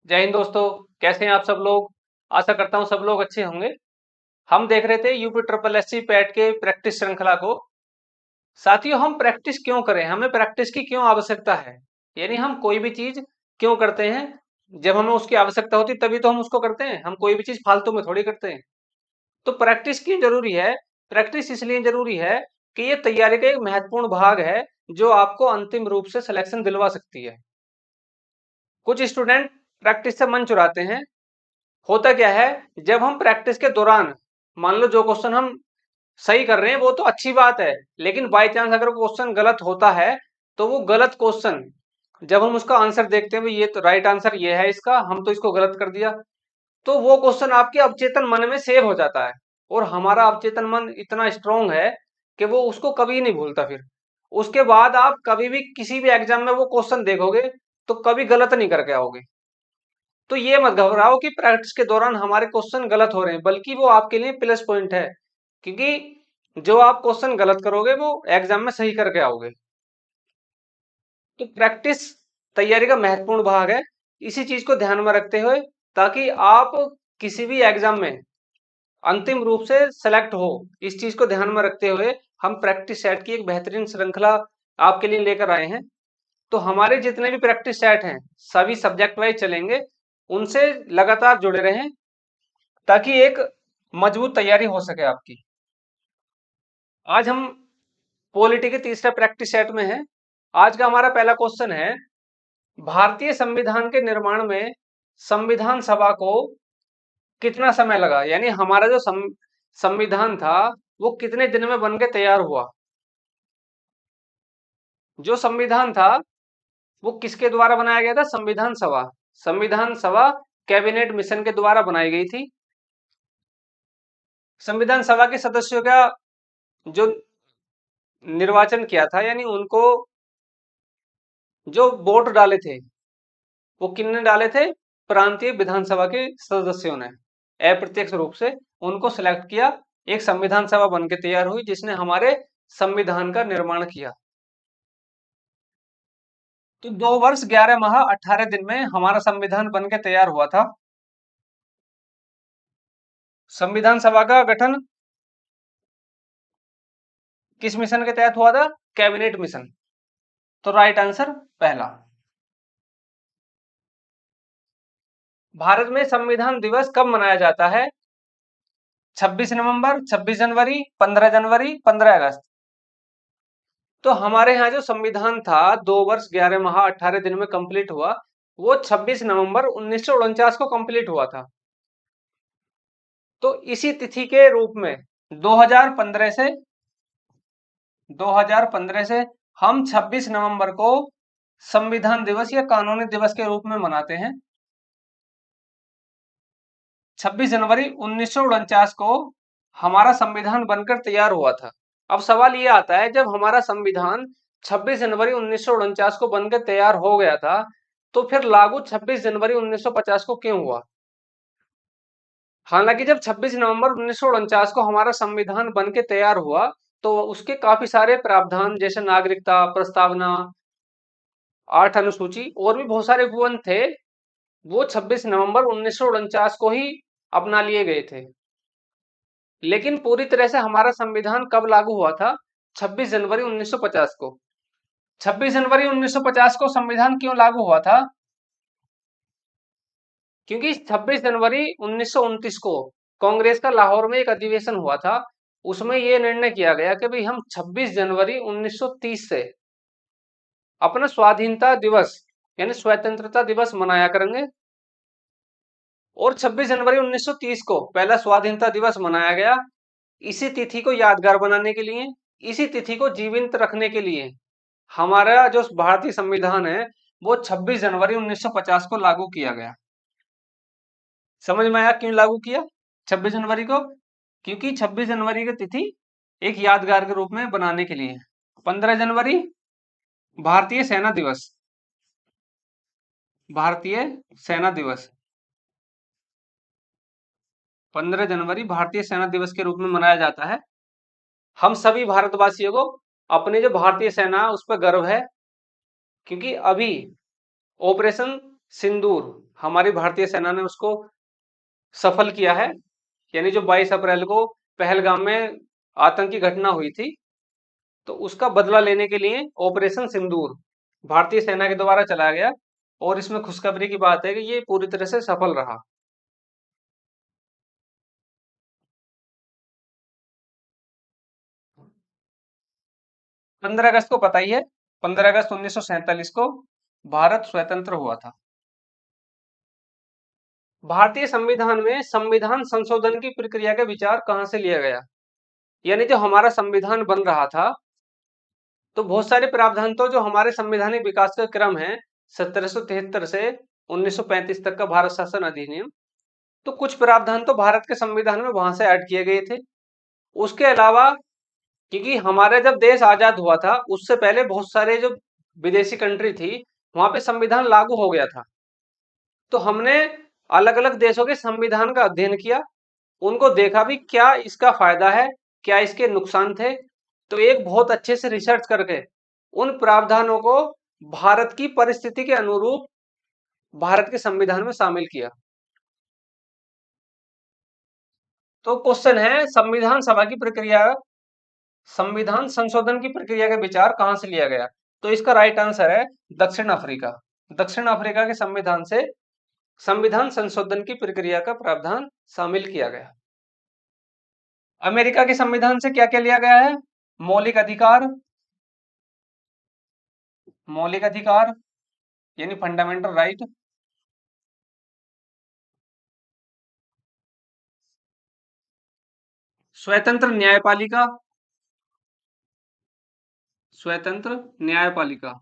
जय हिंद दोस्तों। कैसे हैं आप सब लोग। आशा करता हूं सब लोग अच्छे होंगे। हम देख रहे थे यूपी ट्रिपल एससी पैट के प्रैक्टिस श्रृंखला को। साथियों, हम प्रैक्टिस क्यों करें, हमें प्रैक्टिस की क्यों आवश्यकता है, यानी हम कोई भी चीज क्यों करते हैं। जब हमें उसकी आवश्यकता होती तभी तो हम उसको करते हैं, हम कोई भी चीज फालतू में थोड़ी करते हैं। तो प्रैक्टिस क्यों जरूरी है। प्रैक्टिस इसलिए जरूरी है कि ये तैयारी का एक महत्वपूर्ण भाग है जो आपको अंतिम रूप से सिलेक्शन दिलवा सकती है। कुछ स्टूडेंट प्रैक्टिस से मन चुराते हैं। होता क्या है, जब हम प्रैक्टिस के दौरान मान लो जो क्वेश्चन हम सही कर रहे हैं वो तो अच्छी बात है, लेकिन बाय चांस अगर क्वेश्चन गलत होता है तो वो गलत क्वेश्चन जब हम उसका आंसर देखते हैं, भाई ये तो राइट आंसर ये है इसका, हम तो इसको गलत कर दिया, तो वो क्वेश्चन आपके अवचेतन मन में सेव हो जाता है। और हमारा अवचेतन मन इतना स्ट्रांग है कि वो उसको कभी नहीं भूलता। फिर उसके बाद आप कभी भी किसी भी एग्जाम में वो क्वेश्चन देखोगे तो कभी गलत नहीं करके आओगे। तो ये मत घबराओ कि प्रैक्टिस के दौरान हमारे क्वेश्चन गलत हो रहे हैं, बल्कि वो आपके लिए प्लस पॉइंट है, क्योंकि जो आप क्वेश्चन गलत करोगे वो एग्जाम में सही करके आओगे। तो प्रैक्टिस तैयारी का महत्वपूर्ण भाग है। इसी चीज को ध्यान में रखते हुए, ताकि आप किसी भी एग्जाम में अंतिम रूप से सेलेक्ट हो, इस चीज को ध्यान में रखते हुए हम प्रैक्टिस सेट की एक बेहतरीन श्रृंखला आपके लिए लेकर आए हैं। तो हमारे जितने भी प्रैक्टिस सेट हैं सभी सब्जेक्ट वाइज चलेंगे, उनसे लगातार जुड़े रहें ताकि एक मजबूत तैयारी हो सके आपकी। आज हम पॉलिटी के तीसरे प्रैक्टिस सेट में हैं। आज का हमारा पहला क्वेश्चन है, भारतीय संविधान के निर्माण में संविधान सभा को कितना समय लगा, यानी हमारा जो संविधान था वो कितने दिन में बन के तैयार हुआ। जो संविधान था वो किसके द्वारा बनाया गया था, संविधान सभा। संविधान सभा कैबिनेट मिशन के द्वारा बनाई गई थी। संविधान सभा के सदस्यों का जो निर्वाचन किया था, यानी उनको जो वोट डाले थे वो किन्ने डाले थे, प्रांतीय विधानसभा के सदस्यों ने अप्रत्यक्ष रूप से उनको सिलेक्ट किया। एक संविधान सभा बन के तैयार हुई जिसने हमारे संविधान का निर्माण किया। तो 2 वर्ष 11 माह 18 दिन में हमारा संविधान बन के तैयार हुआ था। संविधान सभा का गठन किस मिशन के तहत हुआ था, कैबिनेट मिशन। तो राइट आंसर पहला। भारत में संविधान दिवस कब मनाया जाता है, 26 नवंबर, 26 जनवरी, 15 जनवरी, 15 अगस्त। तो हमारे यहाँ जो संविधान था 2 वर्ष 11 माह 18 दिन में कंप्लीट हुआ, वो 26 नवंबर 1949 को कंप्लीट हुआ था। तो इसी तिथि के रूप में 2015 से 2015 से हम 26 नवंबर को संविधान दिवस या कानूनी दिवस के रूप में मनाते हैं। 26 जनवरी 1949 को हमारा संविधान बनकर तैयार हुआ था। अब सवाल ये आता है, जब हमारा संविधान 26 जनवरी 1949 को बनकर तैयार हो गया था तो फिर लागू 26 जनवरी 1950 को क्यों हुआ। हालांकि जब 26 नवंबर 1949 को हमारा संविधान बन के तैयार हुआ तो उसके काफी सारे प्रावधान, जैसे नागरिकता प्रस्तावना, 8 अनुसूची और भी बहुत सारे उपबंध थे, वो 26 नवंबर 1949 को ही अपना लिए गए थे। लेकिन पूरी तरह से हमारा संविधान कब लागू हुआ था, 26 जनवरी 1950 को। 26 जनवरी 1950 को संविधान क्यों लागू हुआ था, क्योंकि 26 जनवरी 1929 को कांग्रेस का लाहौर में एक अधिवेशन हुआ था। उसमें यह निर्णय किया गया कि भाई हम 26 जनवरी 1930 से अपना स्वाधीनता दिवस यानी स्वतंत्रता दिवस मनाया करेंगे। और 26 जनवरी 1930 को पहला स्वाधीनता दिवस मनाया गया। इसी तिथि को यादगार बनाने के लिए, इसी तिथि को जीवंत रखने के लिए हमारा जो भारतीय संविधान है वो 26 जनवरी 1950 को लागू किया गया। समझ में आया क्यों लागू किया 26 जनवरी को, क्योंकि 26 जनवरी की तिथि एक यादगार के रूप में बनाने के लिए। 15 जनवरी भारतीय सेना दिवस, भारतीय सेना दिवस 15 जनवरी भारतीय सेना दिवस के रूप में मनाया जाता है। हम सभी भारतवासियों को अपनी जो भारतीय सेना उस पर गर्व है, क्योंकि अभी ऑपरेशन सिंदूर हमारी भारतीय सेना ने उसको सफल किया है। यानी जो 22 अप्रैल को पहलगाम में आतंकी घटना हुई थी, तो उसका बदला लेने के लिए ऑपरेशन सिंदूर भारतीय सेना के द्वारा चलाया गया। और इसमें खुशखबरी की बात है कि ये पूरी तरह से सफल रहा। 15 अगस्त को पता ही है, 15 अगस्त 1947 को भारत स्वतंत्र हुआ था। भारतीय संविधान में संविधान संशोधन की प्रक्रिया का विचार कहाँ से लिया गया? यानी जो हमारा संविधान बन रहा था, तो बहुत सारे प्रावधान तो जो हमारे संवैधानिक विकास का क्रम है 1773 से 1935 तक का भारत शासन अधिनियम, तो कुछ प्रावधान तो भारत के संविधान में वहां से ऐड किए गए थे। उसके अलावा क्योंकि हमारा जब देश आजाद हुआ था, उससे पहले बहुत सारे जो विदेशी कंट्री थी, वहां पे संविधान लागू हो गया था। तो हमने अलग अलग देशों के संविधान का अध्ययन किया, उनको देखा भी क्या इसका फायदा है, क्या इसके नुकसान थे। तो एक बहुत अच्छे से रिसर्च करके उन प्रावधानों को भारत की परिस्थिति के अनुरूप भारत के संविधान में शामिल किया। तो क्वेश्चन है, संविधान सभा की प्रक्रिया, संविधान संशोधन की प्रक्रिया का विचार कहां से लिया गया? तो इसका राइट आंसर है दक्षिण अफ्रीका। दक्षिण अफ्रीका के संविधान से संविधान संशोधन की प्रक्रिया का प्रावधान शामिल किया गया। अमेरिका के संविधान से क्या क्या लिया गया है? मौलिक अधिकार, मौलिक अधिकार यानी फंडामेंटल राइट, स्वतंत्र न्यायपालिका, स्वतंत्र न्यायपालिका,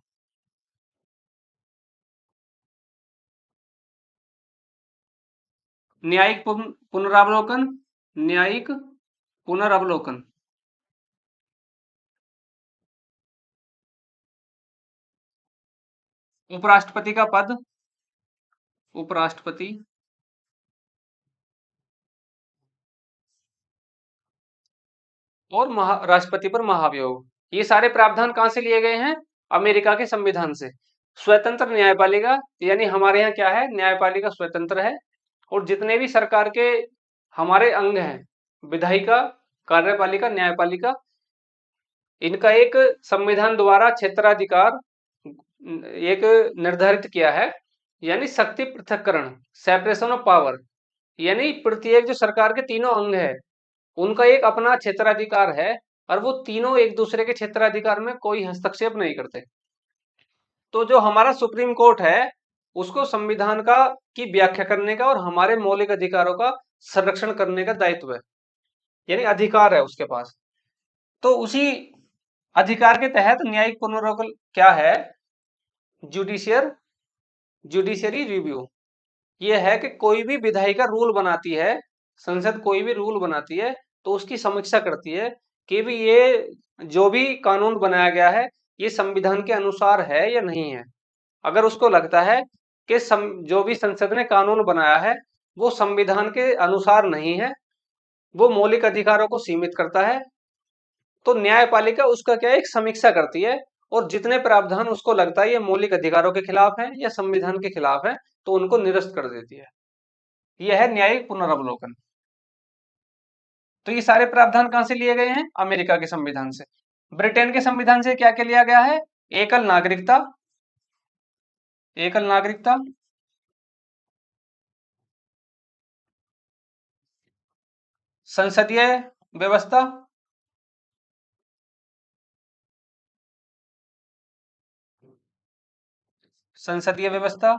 न्यायिक पुनरावलोकन, न्यायिक पुनरावलोकन, उपराष्ट्रपति का पद, उपराष्ट्रपति, और राष्ट्रपति पर महाभियोग। ये सारे प्रावधान कहां से लिए गए हैं? अमेरिका के संविधान से। स्वतंत्र न्यायपालिका यानी हमारे यहाँ क्या है, न्यायपालिका स्वतंत्र है, और जितने भी सरकार के हमारे अंग हैं, विधायिका, कार्यपालिका, न्यायपालिका, इनका एक संविधान द्वारा क्षेत्राधिकार एक निर्धारित किया है। यानी शक्ति पृथक्करण, सेपरेशन ऑफ पावर, यानी प्रत्येक जो सरकार के तीनों अंग है, उनका एक अपना क्षेत्राधिकार है, और वो तीनों एक दूसरे के क्षेत्राधिकार में कोई हस्तक्षेप नहीं करते। तो जो हमारा सुप्रीम कोर्ट है, उसको संविधान का की व्याख्या करने का और हमारे मौलिक अधिकारों का संरक्षण करने का दायित्व है, यानी अधिकार है उसके पास। तो उसी अधिकार के तहत न्यायिक पुनरावलोकन क्या है? Judiciary judiciary review. ये है कि कोई भी विधायिका रूल बनाती है, संसद कोई भी रूल बनाती है, तो उसकी समीक्षा करती है कि भी ये जो भी कानून बनाया गया है, ये संविधान के अनुसार है या नहीं है। अगर उसको लगता है कि जो भी संसद ने कानून बनाया है वो संविधान के अनुसार नहीं है, वो मौलिक अधिकारों को सीमित करता है, तो न्यायपालिका उसका क्या है, एक समीक्षा करती है, और जितने प्रावधान उसको लगता है ये मौलिक अधिकारों के खिलाफ है या संविधान के खिलाफ है, तो उनको निरस्त कर देती है। यह है न्यायिक पुनरावलोकन। तो ये सारे प्रावधान कहां से लिए गए हैं? अमेरिका के संविधान से। ब्रिटेन के संविधान से क्या क्या लिया गया है? एकल नागरिकता, एकल नागरिकता, संसदीय व्यवस्था, संसदीय व्यवस्था,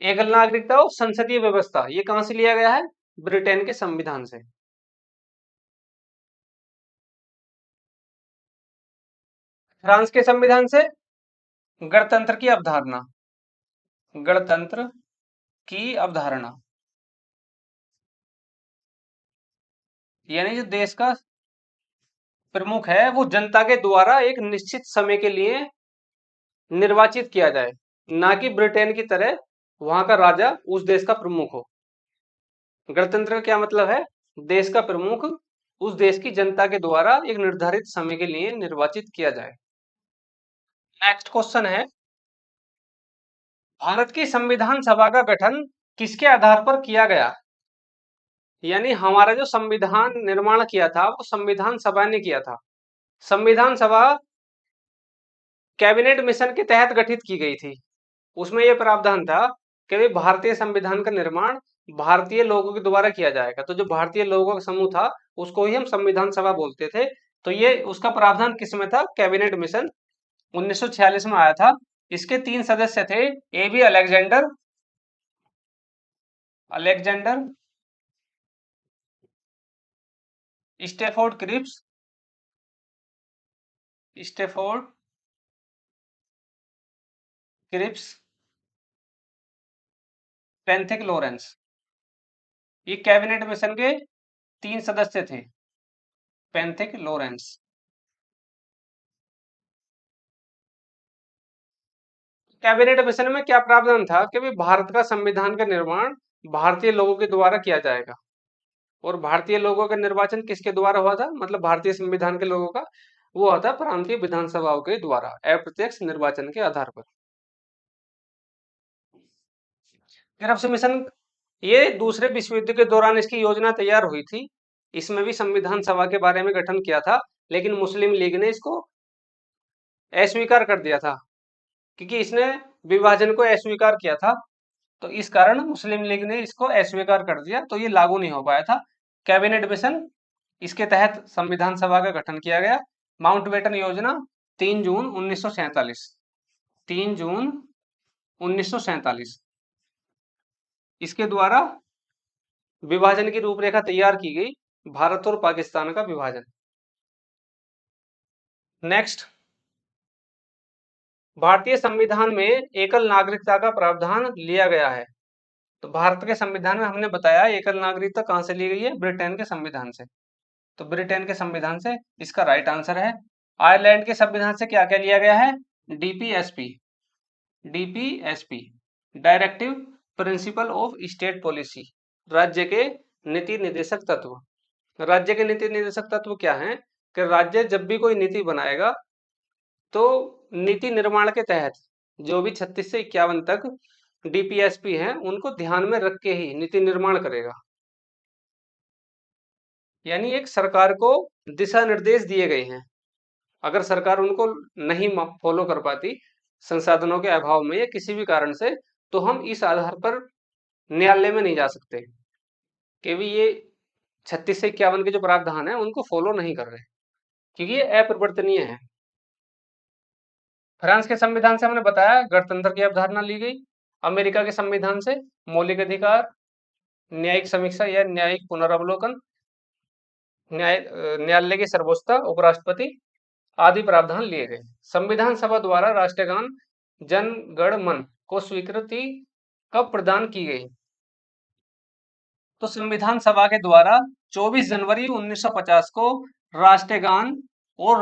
एकल नागरिकता और संसदीय व्यवस्था, ये कहां से लिया गया है? ब्रिटेन के संविधान से। फ्रांस के संविधान से गणतंत्र की अवधारणा, गणतंत्र की अवधारणा, यानी जो देश का प्रमुख है वो जनता के द्वारा एक निश्चित समय के लिए निर्वाचित किया जाए, ना कि ब्रिटेन की तरह वहां का राजा उस देश का प्रमुख हो। गणतंत्र का क्या मतलब है? देश का प्रमुख उस देश की जनता के द्वारा एक निर्धारित समय के लिए निर्वाचित किया जाए। नेक्स्ट क्वेश्चन है, भारत की संविधान सभा का गठन किसके आधार पर किया गया? यानी हमारा जो संविधान निर्माण किया था वो संविधान सभा ने किया था। संविधान सभा कैबिनेट मिशन के तहत गठित की गई थी। उसमें यह प्रावधान था कि भाई भारतीय संविधान का निर्माण भारतीय लोगों के द्वारा किया जाएगा। तो जो भारतीय लोगों का समूह था उसको ही हम संविधान सभा बोलते थे। तो ये उसका प्रावधान किसमें था? कैबिनेट मिशन 1946 में आया था। इसके 3 सदस्य थे, A B Alexander, Stafford Cripps, Stafford Cripps, Pethick Lawrence. ये कैबिनेट मिशन के 3 सदस्य थे, पेंथिक लॉरेंस। कैबिनेट मिशन में क्या प्रावधान था कि भाई भारत का संविधान का निर्माण भारतीय लोगों के द्वारा किया जाएगा। और भारतीय लोगों का निर्वाचन किसके द्वारा हुआ था? मतलब भारतीय संविधान के लोगों का वो हुआ था प्रांतीय विधानसभाओं के द्वारा अप्रत्यक्ष निर्वाचन के आधार पर। क्रिप्स मिशन ये दूसरे विश्व युद्ध के दौरान इसकी योजना तैयार हुई थी। इसमें भी संविधान सभा के बारे में गठन किया था, लेकिन मुस्लिम लीग ने इसको अस्वीकार कर दिया था, क्योंकि इसने विभाजन को अस्वीकार किया था। तो इस कारण मुस्लिम लीग ने इसको अस्वीकार कर दिया, तो ये लागू नहीं हो पाया था। कैबिनेट मिशन इसके तहत संविधान सभा का गठन किया गया। माउंटबेटन योजना 3 जून 1947, 3 जून 1947 इसके द्वारा विभाजन की रूपरेखा तैयार की गई, भारत और पाकिस्तान का विभाजन। नेक्स्ट, भारतीय संविधान में एकल नागरिकता का प्रावधान लिया गया है। तो भारत के संविधान में हमने बताया एकल नागरिकता कहां से ली गई है? ब्रिटेन के संविधान से। तो ब्रिटेन के संविधान से इसका राइट आंसर है। आयरलैंड के संविधान से क्या क्या लिया गया है? DPSP, DPSP directive principle of state policy, राज्य के नीति निर्देशक तत्व। राज्य के नीति निर्देशक तत्व क्या हैं? कि राज्य जब भी कोई नीति बनाएगा तो नीति निर्माण के तहत जो भी 36 से 51 तक डीपीएसपी हैं उनको ध्यान में रख के ही नीति निर्माण करेगा। यानी एक सरकार को दिशा निर्देश दिए गए हैं, अगर सरकार उनको नहीं फॉलो कर पाती संसाधनों के अभाव में या किसी भी कारण से, तो हम इस आधार पर न्यायालय में नहीं जा सकते कि भी ये 36 से 51 के जो प्रावधान है उनको फॉलो नहीं कर रहे, क्योंकि ये अपरिवर्तनीय है। फ्रांस के संविधान से हमने बताया गणतंत्र की अवधारणा ली गई। अमेरिका के संविधान से मौलिक अधिकार, न्यायिक समीक्षा या न्यायिक पुनरावलोकन, न्यायालय की सर्वोच्चता, उपराष्ट्रपति आदि प्रावधान लिए गए। संविधान सभा द्वारा राष्ट्रगान जन गण मन को स्वीकृति कब प्रदान की गई? तो संविधान सभा के द्वारा 24 जनवरी 1950 को राष्ट्रगान और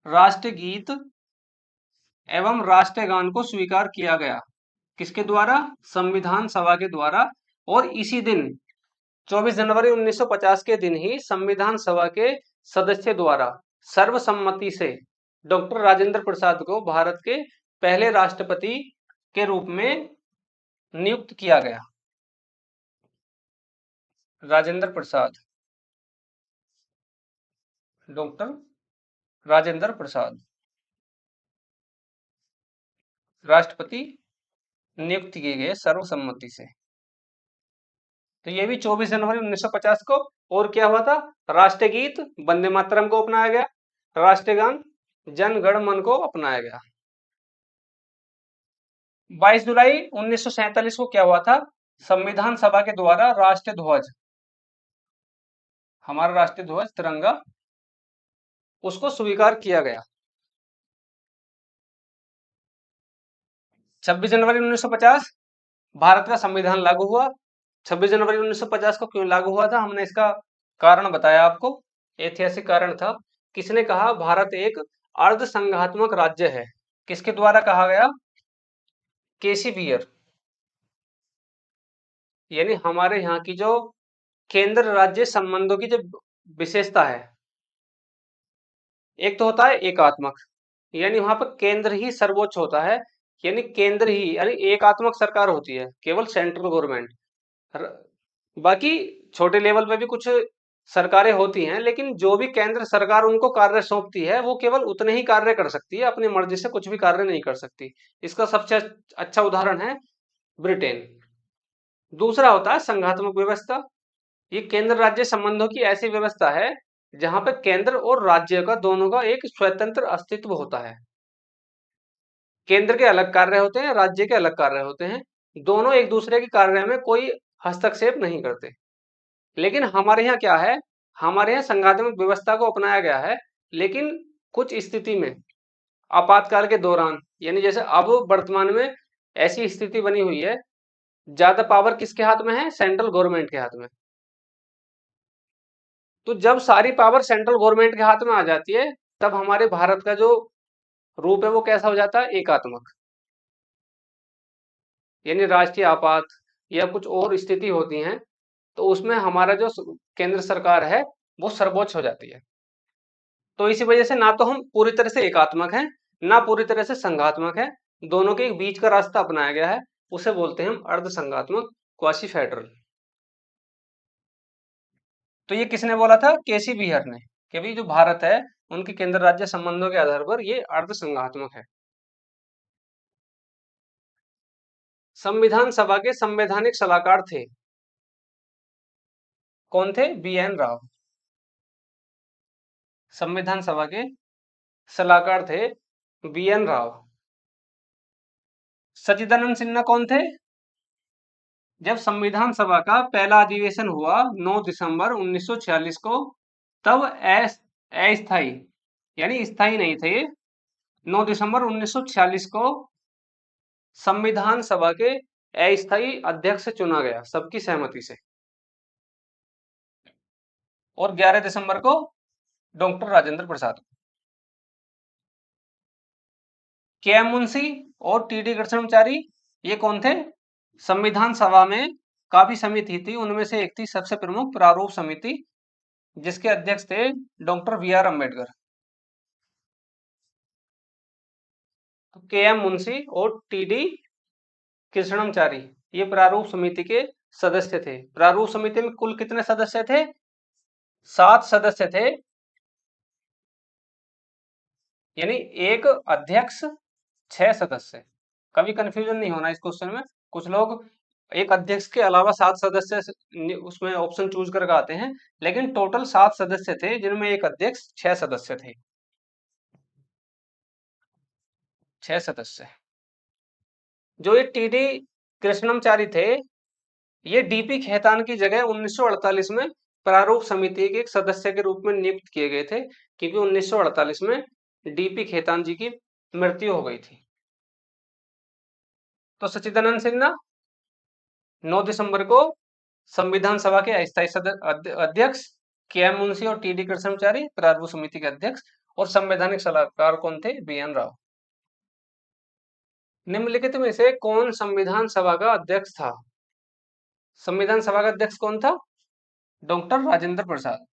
राष्ट्रगीत एवं राष्ट्रगान को स्वीकार किया गया। किसके द्वारा? संविधान सभा के द्वारा। और इसी दिन 24 जनवरी 1950 के दिन ही संविधान सभा के सदस्य द्वारा सर्वसम्मति से डॉक्टर राजेंद्र प्रसाद को भारत के पहले राष्ट्रपति के रूप में नियुक्त किया गया। राजेंद्र प्रसाद, डॉक्टर राजेंद्र प्रसाद राष्ट्रपति नियुक्त किए गए सर्वसम्मति से। तो ये भी 24 जनवरी 1950 को। और क्या हुआ था? राष्ट्रगीत वंदे मातरम को अपनाया गया, राष्ट्रगान जन गण मन को अपनाया गया। 22 जुलाई 1947 को क्या हुआ था? संविधान सभा के द्वारा राष्ट्रीय ध्वज, हमारा राष्ट्रीय ध्वज तिरंगा, उसको स्वीकार किया गया। 26 जनवरी 1950 भारत का संविधान लागू हुआ। 26 जनवरी 1950 को क्यों लागू हुआ था? हमने इसका कारण बताया आपको। ऐतिहासिक कारण था। किसने कहा? भारत एक अर्ध संघात्मक राज्य है। किसके द्वारा कहा गया? केसी बियर। यानी हमारे यहाँ की जो केंद्र राज्य संबंधों की जो विशेषता है, एक तो होता है एकात्मक, यानी वहां पर केंद्र ही सर्वोच्च होता है, यानी केंद्र ही, यानी एकात्मक सरकार होती है, केवल सेंट्रल गवर्नमेंट। बाकी छोटे लेवल पे भी कुछ सरकारें होती हैं, लेकिन जो भी केंद्र सरकार उनको कार्य सौंपती है वो केवल उतने ही कार्य कर सकती है, अपनी मर्जी से कुछ भी कार्य नहीं कर सकती। इसका सबसे अच्छा उदाहरण है ब्रिटेन। दूसरा होता है संघात्मक व्यवस्था। ये केंद्र राज्य संबंधों की ऐसी व्यवस्था है जहां पे केंद्र और राज्य का दोनों का एक स्वतंत्र अस्तित्व होता है। केंद्र के अलग कार्य होते हैं, राज्य के अलग कार्य होते हैं, दोनों एक दूसरे के कार्य में कोई हस्तक्षेप नहीं करते। लेकिन हमारे यहाँ क्या है, हमारे यहाँ संघात्मक व्यवस्था को अपनाया गया है, लेकिन कुछ स्थिति में, आपातकाल के दौरान, यानी जैसे अब वर्तमान में ऐसी स्थिति बनी हुई है, ज्यादा पावर किसके हाथ में है, सेंट्रल गवर्नमेंट के हाथ में। तो जब सारी पावर सेंट्रल गवर्नमेंट के हाथ में आ जाती है, तब हमारे भारत का जो रूप है वो कैसा हो जाता है, एकात्मक। यानी राष्ट्रीय आपात या कुछ और स्थिति होती हैं, तो उसमें हमारा जो केंद्र सरकार है वो सर्वोच्च हो जाती है। तो इसी वजह से ना तो हम पूरी तरह से एकात्मक हैं, ना पूरी तरह से संघात्मक है, दोनों के बीच का रास्ता अपनाया गया है, उसे बोलते हैं हम अर्ध संघात्मक, क्वासी फेडरल। तो ये किसने बोला था, केसी बीहर ने, कि भाई जो भारत है उनके केंद्र राज्य संबंधों के आधार पर ये अर्ध संघात्मक है। संविधान सभा के संवैधानिक सलाहकार थे, कौन थे, बी एन राव। संविधान सभा के सलाहकार थे बी एन राव। सच्चिदानंद सिन्हा कौन थे, जब संविधान सभा का पहला अधिवेशन हुआ 9 दिसंबर 1946 को, तब अस्थाई, यानी स्थायी नहीं थे, 9 दिसंबर 1946 को संविधान सभा के अस्थायी अध्यक्ष चुना गया सबकी सहमति से। और 11 दिसंबर को डॉक्टर राजेंद्र प्रसाद। के एम मुंशी और टी डी कृष्णमाचारी, ये कौन थे, संविधान सभा में काफी समिति थी, उनमें से एक थी सबसे प्रमुख प्रारूप समिति, जिसके अध्यक्ष थे डॉक्टर बी आर अम्बेडकर। तो के एम मुंशी और टी डी कृष्णमाचारी ये प्रारूप समिति के सदस्य थे। प्रारूप समिति में कुल कितने सदस्य थे, 7 सदस्य थे, यानी एक अध्यक्ष, 6 सदस्य। कभी कंफ्यूजन नहीं होना इस क्वेश्चन में, कुछ लोग एक अध्यक्ष के अलावा 7 सदस्य उसमें ऑप्शन चूज करके आते हैं, लेकिन टोटल 7 सदस्य थे, जिनमें एक अध्यक्ष, 6 सदस्य थे, 6 सदस्य। जो ये टी डी कृष्णमाचारी थे, ये डीपी खेतान की जगह 1948 में प्रारूप समिति के एक सदस्य के रूप में नियुक्त किए गए थे, क्योंकि 1948 में डीपी खेतान जी की मृत्यु हो गई थी। तो सच्चिदानंद सिन्हा 9 दिसंबर को संविधान सभा के अस्थायी अध्यक्ष, के एम मुंशी और टी डी कृष्णमाचारी प्रारूप समिति के अध्यक्ष, और संवैधानिक सलाहकार कौन थे, बी एन राव। निम्नलिखित में से कौन संविधान सभा का अध्यक्ष था, संविधान सभा का अध्यक्ष कौन था, डॉक्टर राजेंद्र प्रसाद।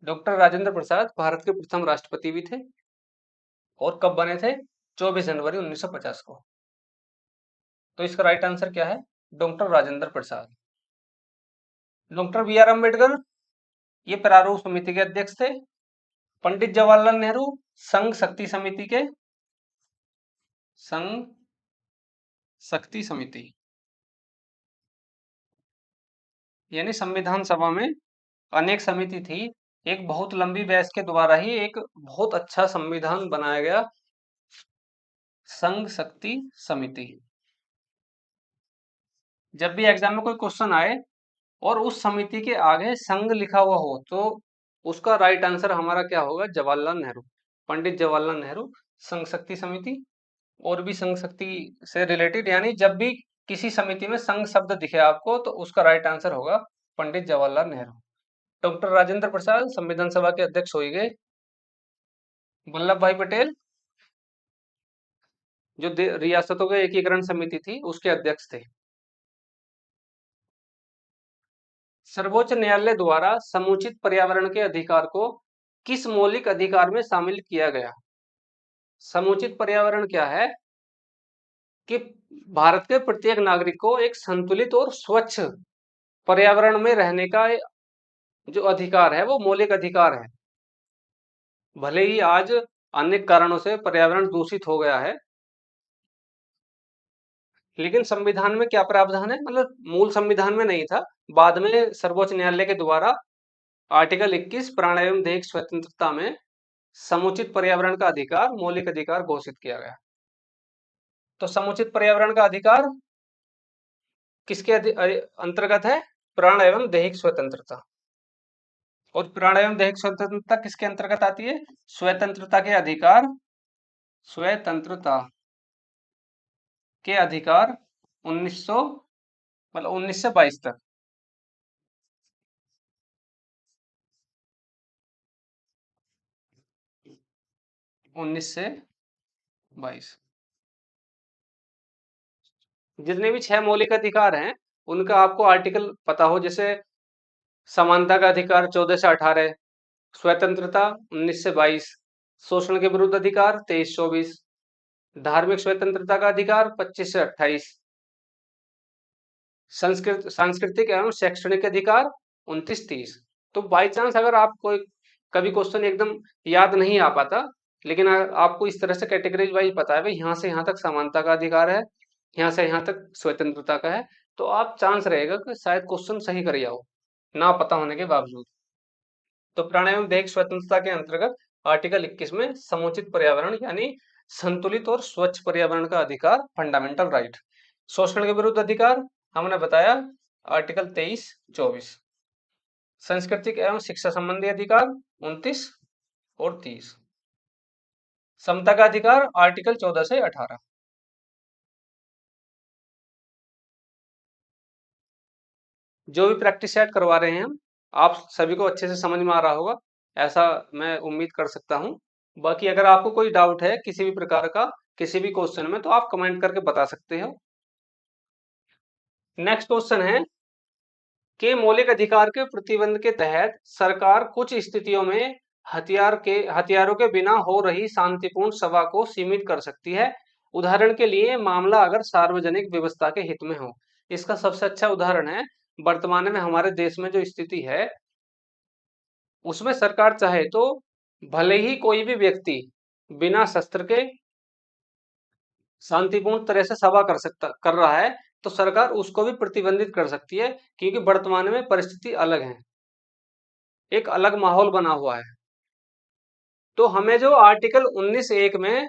डॉक्टर राजेंद्र प्रसाद भारत के प्रथम राष्ट्रपति भी थे, और कब बने थे, 24 जनवरी 1950 को। तो इसका राइट आंसर क्या है, doctor Rajendra Prasad. Doctor B R Ambedkar ये प्रारूप समिति के अध्यक्ष थे। पंडित जवाहरलाल नेहरू संघ शक्ति समिति के, संघ शक्ति समिति, यानी संविधान सभा में अनेक समिति थी, एक बहुत लंबी बहस के द्वारा ही एक बहुत अच्छा संविधान बनाया गया, संघ शक्ति समिति। जब भी एग्जाम में कोई क्वेश्चन आए और उस समिति के आगे संघ लिखा हुआ हो, तो उसका राइट आंसर हमारा क्या होगा, जवाहरलाल नेहरू, पंडित जवाहरलाल नेहरू संघ शक्ति समिति। और भी संघ शक्ति से रिलेटेड, यानी जब भी किसी समिति में संघ शब्द दिखे आपको, तो उसका राइट आंसर होगा पंडित जवाहरलाल नेहरू। डॉक्टर राजेंद्र प्रसाद संविधान सभा के अध्यक्ष हो गए। वल्लभ भाई पटेल जो रियासतों के एकीकरण समिति थी उसके अध्यक्ष थे। सर्वोच्च न्यायालय द्वारा समुचित पर्यावरण के अधिकार को किस मौलिक अधिकार में शामिल किया गया? समुचित पर्यावरण क्या है कि भारत के प्रत्येक नागरिक को एक संतुलित और स्वच्छ पर्यावरण में रहने का जो अधिकार है वो मौलिक अधिकार है। भले ही आज अनेक कारणों से पर्यावरण दूषित हो गया है, लेकिन संविधान में क्या प्रावधान है, मतलब मूल संविधान में नहीं था, बाद में सर्वोच्च न्यायालय के द्वारा आर्टिकल 21 प्राण एवं दैहिक स्वतंत्रता में समुचित पर्यावरण का अधिकार मौलिक अधिकार घोषित किया गया। तो समुचित पर्यावरण का अधिकार किसके अंतर्गत है? प्राण एवं दैहिक स्वतंत्रता। और प्राण एवं दैहिक स्वतंत्रता किसके अंतर्गत आती है? स्वतंत्रता के अधिकार, स्वतंत्रता के अधिकार 1900 मतलब 19 से 22 तक। 19 से 22 जितने भी 6 मौलिक अधिकार हैं उनका आपको आर्टिकल पता हो, जैसे समानता का अधिकार 14 से 18, स्वतंत्रता 19 से 22, शोषण के विरुद्ध अधिकार 23-24, धार्मिक स्वतंत्रता का अधिकार 25 से 28, सांस्कृतिक एवं शैक्षणिक अधिकार 29-30। तो बाई चांस अगर आप कोई कभी क्वेश्चन एकदम याद नहीं आ पाता, लेकिन आपको इस तरह से कैटेगरीज वाइज पता है भाई यहाँ से यहाँ तक समानता का अधिकार है, यहाँ से यहाँ तक स्वतंत्रता का है, तो आप चांस रहेगा कि शायद क्वेश्चन सही कर आओ ना पता होने के बावजूद। तो प्राण एवं दैहिक स्वतंत्रता के अंतर्गत आर्टिकल 21 में समुचित पर्यावरण यानी संतुलित और स्वच्छ पर्यावरण का अधिकार, फंडामेंटल राइट। शोषण के विरुद्ध अधिकार हमने बताया आर्टिकल 23-24। सांस्कृतिक एवं शिक्षा संबंधी अधिकार 29 और 30। समता का अधिकार आर्टिकल 14 से 18। जो भी प्रैक्टिस सेट करवा रहे हैं हम, आप सभी को अच्छे से समझ में आ रहा होगा, ऐसा मैं उम्मीद कर सकता हूं। बाकी अगर आपको कोई डाउट है किसी भी प्रकार का किसी भी क्वेश्चन में, तो आप कमेंट करके बता सकते हो। नेक्स्ट क्वेश्चन है कि मौलिक अधिकार के प्रतिबंध के तहत सरकार कुछ स्थितियों में हथियारों के बिना हो रही शांतिपूर्ण सभा को सीमित कर सकती है। उदाहरण के लिए मामला अगर सार्वजनिक व्यवस्था के हित में हो। इसका सबसे अच्छा उदाहरण है वर्तमान में हमारे देश में जो स्थिति है, उसमें सरकार चाहे तो भले ही कोई भी व्यक्ति बिना शस्त्र के शांतिपूर्ण तरह से सभा कर रहा है, तो सरकार उसको भी प्रतिबंधित कर सकती है, क्योंकि वर्तमान में परिस्थिति अलग है, एक अलग माहौल बना हुआ है। तो हमें जो आर्टिकल 19(1) में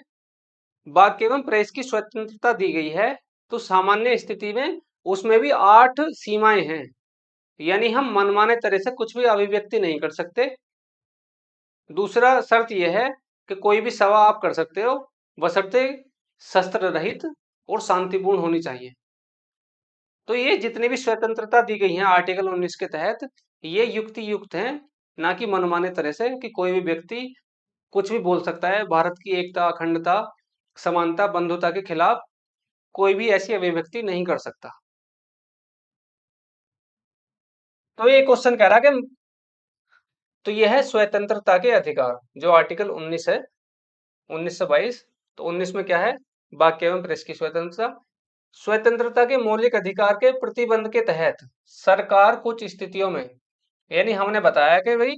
वाक्य एवं प्रेस की स्वतंत्रता दी गई है, तो सामान्य स्थिति में उसमें भी 8 सीमाएं हैं, यानी हम मनमाने तरह से कुछ भी अभिव्यक्ति नहीं कर सकते। दूसरा शर्त यह है कि कोई भी सभा आप कर सकते हो, बशर्ते शस्त्र रहित और शांतिपूर्ण होनी चाहिए। तो ये जितनी भी स्वतंत्रता दी गई है आर्टिकल 19 के तहत, ये युक्ति युक्त है, ना कि मनमाने तरह से कि कोई भी व्यक्ति कुछ भी बोल सकता है। भारत की एकता, अखंडता, समानता, बंधुता के खिलाफ कोई भी ऐसी अभिव्यक्ति नहीं कर सकता। तो ये क्वेश्चन कह रहा है कि तो यह है स्वतंत्रता के अधिकार, जो आर्टिकल 19 है, 19 से 22। तो 19 में क्या है? वाक्य एवं प्रेस की स्वतंत्रता। स्वतंत्रता के मौलिक अधिकार के प्रतिबंध के तहत सरकार कुछ स्थितियों में, यानी हमने बताया कि भाई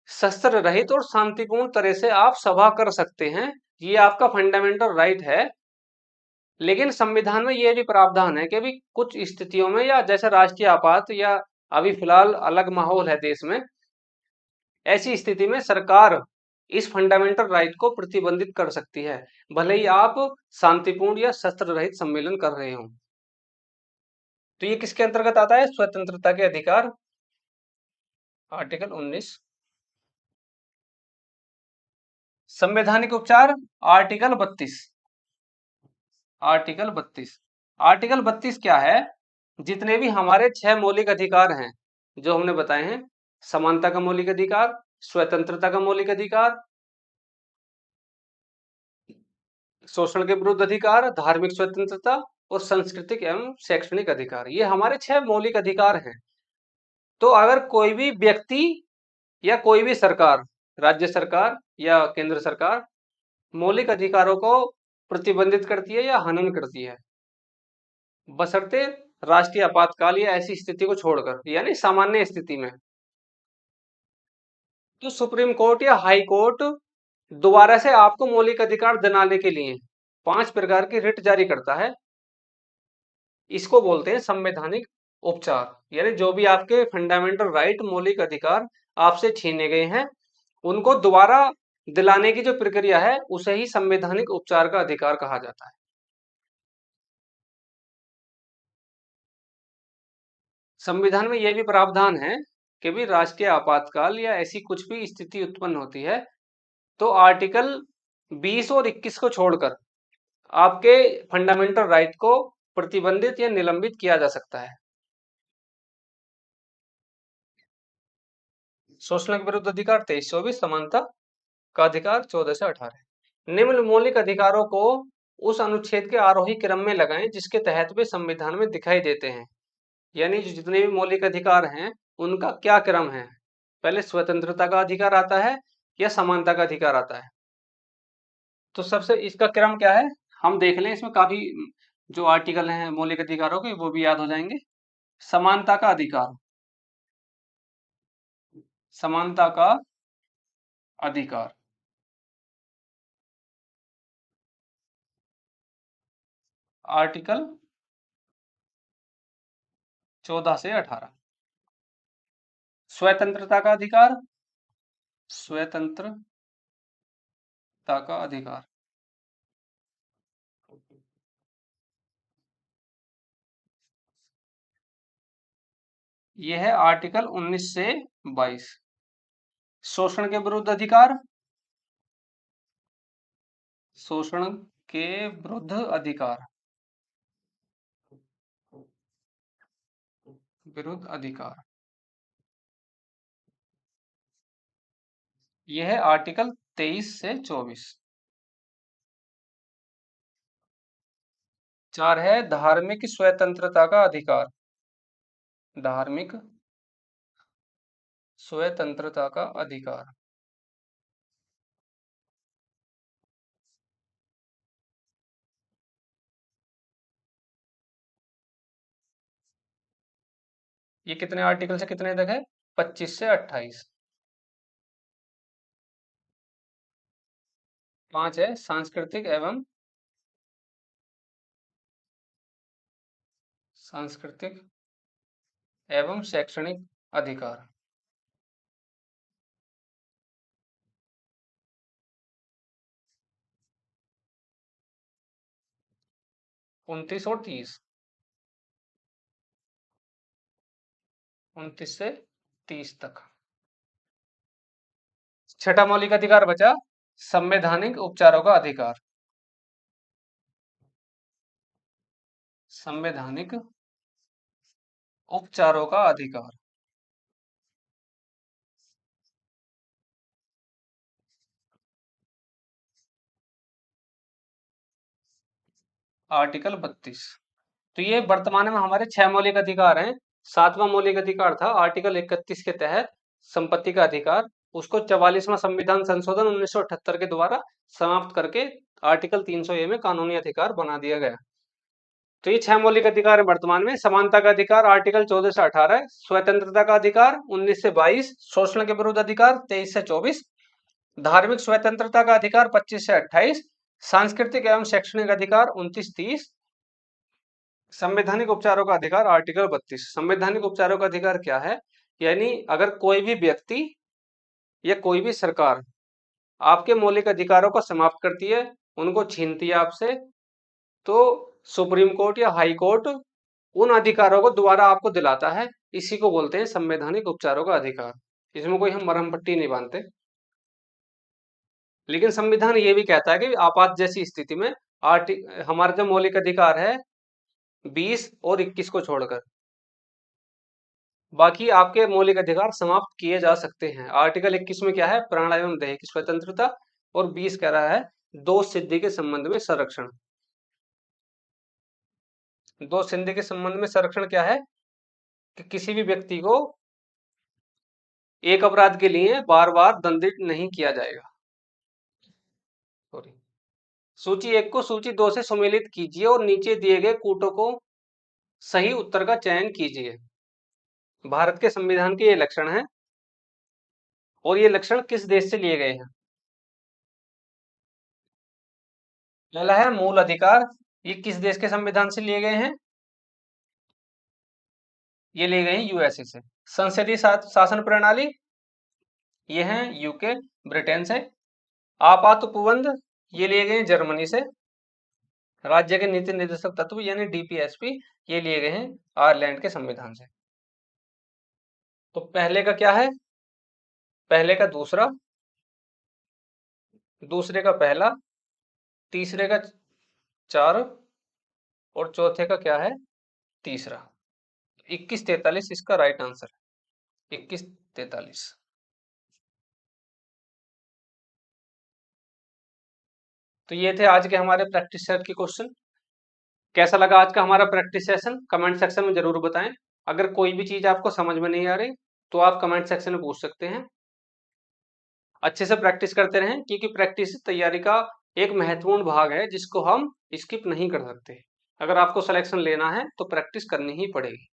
शस्त्र रहित और शांतिपूर्ण तरह से आप सभा कर सकते हैं, ये आपका फंडामेंटल राइट है। लेकिन संविधान में यह भी प्रावधान है कि भी कुछ स्थितियों में, या जैसे राष्ट्रीय आपात या अभी फिलहाल अलग माहौल है देश में, ऐसी स्थिति में सरकार इस फंडामेंटल राइट को प्रतिबंधित कर सकती है, भले ही आप शांतिपूर्ण या शस्त्र रहित सम्मेलन कर रहे हो। तो ये किसके अंतर्गत आता है? स्वतंत्रता के अधिकार, आर्टिकल 19। संवैधानिक उपचार आर्टिकल 32। आर्टिकल 32। आर्टिकल 32 क्या है? जितने भी हमारे 6 मौलिक अधिकार हैं जो हमने बताए हैं, समानता का मौलिक अधिकार, स्वतंत्रता का मौलिक अधिकार, शोषण के विरुद्ध अधिकार, धार्मिक स्वतंत्रता और सांस्कृतिक एवं शैक्षणिक अधिकार, ये हमारे 6 मौलिक अधिकार हैं। तो अगर कोई भी व्यक्ति या कोई भी सरकार, राज्य सरकार या केंद्र सरकार मौलिक अधिकारों को प्रतिबंधित करती है या हनन करती है, बशर्ते राष्ट्रीय आपातकाल या ऐसी स्थिति को छोड़कर, यानी सामान्य स्थिति में, तो सुप्रीम कोर्ट या हाई कोर्ट दोबारा से आपको मौलिक अधिकार दिलाने के लिए 5 प्रकार की रिट जारी करता है। इसको बोलते हैं संवैधानिक उपचार। यानी जो भी आपके फंडामेंटल राइट, मौलिक अधिकार आपसे छीने गए हैं, उनको दोबारा दिलाने की जो प्रक्रिया है उसे ही संवैधानिक उपचार का अधिकार कहा जाता है। संविधान में यह भी प्रावधान है कि भी राष्ट्रीय आपातकाल या ऐसी कुछ भी स्थिति उत्पन्न होती है तो आर्टिकल 20 और 21 को छोड़कर आपके फंडामेंटल राइट को प्रतिबंधित या निलंबित किया जा सकता है। शोषण के विरुद्ध अधिकार 23-24, समानता का अधिकार 14 से 18। निम्न मौलिक अधिकारों को उस अनुच्छेद के आरोही क्रम में लगाएं जिसके तहत वे संविधान में दिखाई देते हैं। यानी जो जितने भी मौलिक अधिकार हैं उनका क्या क्रम है, पहले स्वतंत्रता का अधिकार आता है या समानता का अधिकार आता है। तो सबसे इसका क्रम क्या है हम देख लें, इसमें काफी जो आर्टिकल हैं मौलिक अधिकारों के वो भी याद हो जाएंगे। समानता का अधिकार, समानता का अधिकार, आर्टिकल 14 से 18। स्वतंत्रता का अधिकार, स्वतंत्रता का अधिकार, यह है आर्टिकल 19 से 22। शोषण के विरुद्ध अधिकार, शोषण के विरुद्ध अधिकार, विरुद्ध अधिकार, यह है आर्टिकल 23 से 24। 4 है धार्मिक स्वतंत्रता का अधिकार, धार्मिक स्वतंत्रता का अधिकार, ये कितने आर्टिकल से कितने तक है, 25 से 28। 5 है सांस्कृतिक एवं सांस्कृतिक एवं शैक्षणिक अधिकार, 29 और 30, 29 से 30 तक। छठा मौलिक अधिकार बचा संवैधानिक उपचारों का अधिकार, संवैधानिक उपचारों का अधिकार, आर्टिकल 32। तो ये वर्तमान में हमारे 6 मौलिक अधिकार हैं। 7वां मौलिक अधिकार था आर्टिकल 31 के तहत संपत्ति का अधिकार, उसको 44वां संविधान संशोधन 1978 के द्वारा समाप्त करके आर्टिकल 300 ए में कानूनी अधिकार बना दिया गया। तो ये 6 मौलिक अधिकार है वर्तमान में। समानता का अधिकार आर्टिकल 14 से 18, स्वतंत्रता का अधिकार 19 से 22, शोषण के विरुद्ध अधिकार 23 से 24, धार्मिक स्वतंत्रता का अधिकार 25 से 28, सांस्कृतिक एवं शैक्षणिक अधिकार 29-30, संवैधानिक उपचारों का अधिकार आर्टिकल 32। संवैधानिक उपचारों का अधिकार क्या है, यानी अगर कोई भी व्यक्ति या कोई भी सरकार आपके मौलिक अधिकारों को समाप्त करती है, उनको छीनती है आपसे, तो सुप्रीम कोर्ट या हाई कोर्ट उन अधिकारों को दोबारा आपको दिलाता है। इसी को बोलते हैं संवैधानिक उपचारों का अधिकार। इसमें कोई हम मरहम पट्टी नहीं बांधते, लेकिन संविधान ये भी कहता है कि आपात जैसी स्थिति में हमारा जो मौलिक अधिकार है 20 और 21 को छोड़कर बाकी आपके मौलिक अधिकार समाप्त किए जा सकते हैं। आर्टिकल 21 में क्या है, प्राण एवं देह की स्वतंत्रता, और 20 कह रहा है दोष सिद्धि के संबंध में संरक्षण। दोष सिद्धि के संबंध में संरक्षण क्या है कि किसी भी व्यक्ति को एक अपराध के लिए बार बार दंडित नहीं किया जाएगा। सॉरी। सूची 1 को सूची 2 से सुमेलित कीजिए और नीचे दिए गए कूटों को सही उत्तर का चयन कीजिए। भारत के संविधान के ये लक्षण हैं और ये लक्षण किस देश से लिए गए हैं? पहला है मूल अधिकार। ये किस देश के संविधान से लिए गए हैं? ये लिए गए हैं यूएसए से। संसदीय शासन प्रणाली, ये है यूके ब्रिटेन से। आपात उपबंध, ये लिए गए हैं जर्मनी से। राज्य के नीति निर्देशक तत्व यानी डीपीएसपी, ये लिए गए हैं आयरलैंड के संविधान से। तो पहले का क्या है? पहले का दूसरा, दूसरे का पहला, तीसरे का 4 और चौथे का क्या है? तीसरा। 2143 इसका राइट आंसर है। 2143। तो ये थे आज के हमारे प्रैक्टिस सेट के क्वेश्चन। कैसा लगा आज का हमारा प्रैक्टिस सेशन? कमेंट सेक्शन में जरूर बताएं। अगर कोई भी चीज आपको समझ में नहीं आ रही तो आप कमेंट सेक्शन में पूछ सकते हैं। अच्छे से प्रैक्टिस करते रहें, क्योंकि प्रैक्टिस तैयारी का एक महत्वपूर्ण भाग है जिसको हम स्किप नहीं कर सकते। अगर आपको सिलेक्शन लेना है तो प्रैक्टिस करनी ही पड़ेगी।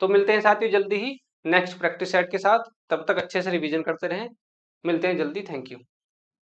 तो मिलते हैं साथियों जल्दी ही नेक्स्ट प्रैक्टिस सेट के साथ। तब तक अच्छे से रिवीजन करते रहें। मिलते हैं जल्दी। Thank you.